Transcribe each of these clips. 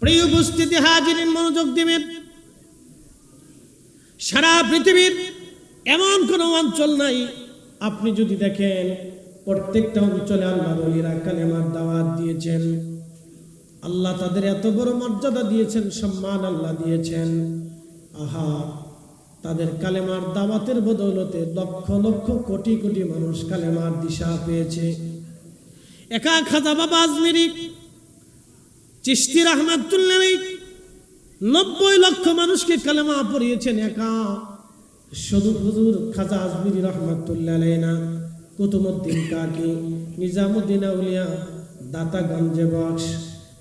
প্রিয় উপস্থিতি হাজিরিন, মনোযোগ দিবেন। সারা পৃথিবীর এমন কোন অঞ্চল নাই, আপনি যদি দেখেন প্রত্যেকটা অঞ্চলে আল্লাহর ওলিরা কালেমার দাওয়াত দিয়েছেন। আল্লাহ তাদের এত বড় মর্যাদা দিয়েছেন, সম্মান আল্লাহ দিয়েছেন। আহা, তাদের কালেমার দাওয়াতের বদৌলতে লক্ষ লক্ষ কোটি কোটি মানুষ কালেমার দিশা পেয়েছে। একা খাজা বাবা আজমিরি চিশতি রহমাতুল্লাহ 90 লক্ষ মানুষকে কালেমা পড়িয়েছেন একা। শুধু হুজুর খাজা আজমিরি রহমাতুল্লাহ না, কুতুবউদ্দিন কাকি, নিজামুদ্দিন আউলিয়া, দাতাগঞ্জে বক্স,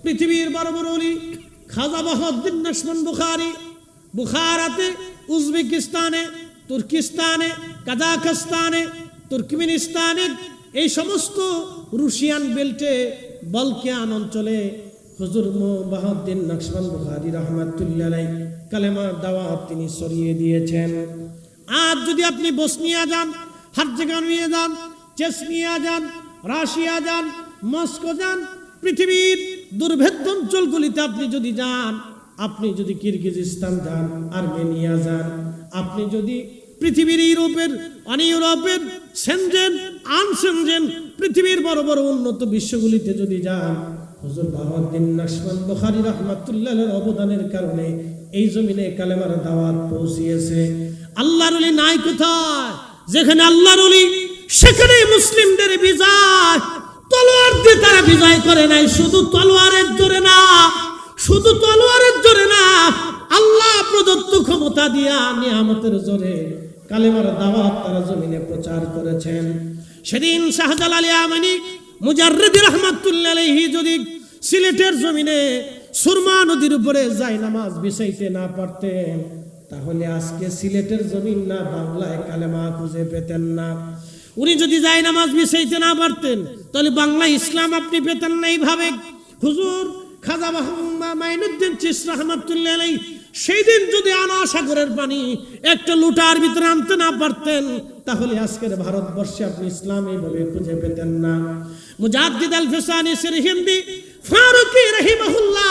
পৃথিবীর বড় বড় ওলি খাজা বাহাউদ্দিন নশবন বুখারী, বুখারাতে, উজবেকিস্তানে, তুর্কিস্তানে, কাজাখস্তানে, তুর্কমেনিস্তানে, এই সমস্ত রুশিয়ান বেল্টে, বলকান অঞ্চলে হুজুর বাহাউদ্দিন নশবন বুখারী রহমাতুল্লাহ আলাইহি কালেমার দাওয়াত তিনি ছড়িয়ে দিয়েছেন। আজ যদি আপনি বসনিয়া যান, হার্জেগানিয়া যান, চেচনিয়া যান, রাশিয়া যান, মস্কো যান, পৃথিবীর দুর্ভেদ্য অঞ্চলগুলিতে আপনি যদি যান, আপনি যদি কিরগিজস্তান যান, আর্মেনিয়া যান, আপনি যদি পৃথিবীর ইউরোপের, ইউরোপের সেনজেন, আনসেনজেন, পৃথিবীর বড় বড় উন্নত বিশ্বগুলিতে যদি যান, হুজুর বাহাউদ্দিন নশবন বুখারী রাহমাতুল্লাহর অবদানের কারণে এই জমিনে কালেমার দাওয়াত পৌঁছিয়েছে। আল্লাহর ওলি নাই কোথায়? যেখানে আল্লাহর ওলি সেখানে মুসলিমদের বিজয়। তলোয়ার দিয়ে তারা বিজয় করে নাই, শুধু তলোয়ারের জোরে না, শুধু তলোয়ারের জোরে না, আল্লাহ প্রদত্ত ক্ষমতা দিয়া নিয়ামতের জোরে কালেমার দাওয়াত তারা জমিনে প্রচার করেছেন। সেদিন শাহজালাল ইয়ামানি মুজাররিদ রাহমাতুল্লাহ আলাইহি যদি সিলেটের জমিনে সুরমা নদীর উপরে যায় নামাজ বিছাইতে না পারতেন, তাহলে আজকে সিলেটের জমিন না বাংলায় কালেমা খুঁজে পেতেন না। উনি যদি যায় নামাজ বিছাইতে না পারতেন, তাহলে বাংলা ইসলাম আপনি পেতেন না। এইভাবে হুজুর খাজা মাইনুদ্দিন চিশতি রাহমাতুল্লাহ আলাইহি সেই দিন যদি আনা সাগরের পানি একটা লুটার ভিতরে আনতে না পারতেন, তাহলে আজকের ভারতবর্ষে আপনি ইসলাম এইভাবে খুঁজে পেতেন না। মুজাদ্দিদ আল ফিসানি সিরহিন্দি ফারুকি রাহিমাহুল্লাহ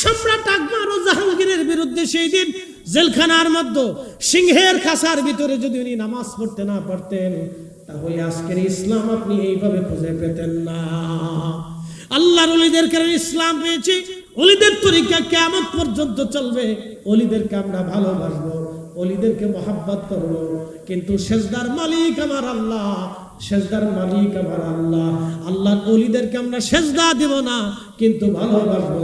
সম্রাট আকবর ও জাহাঙ্গীরের বিরুদ্ধে সেই দিন জেলখানার মধ্যে সিংহের খাঁচার ভিতরে যদি উনি নামাজ পড়তে না পারতেন, তাহলে আজকের ইসলাম আপনি এইভাবে খুঁজে পেতেন না। আল্লাহর ওলিদের কারণে ইসলাম পেয়েছি। ওলিদের তরিকা কিয়ামত পর্যন্ত চলবে। ওলিদেরকে আমরা ভালোবাসবো, ওলিদেরকে মহব্বত করব, কিন্তু সেজদার মালিক আমার আল্লাহ, সেজদার মালিক আমার আল্লাহ। আল্লাহর ওলিদেরকে আমরা সেজদা দেব না, কিন্তু ভালোবাসবো।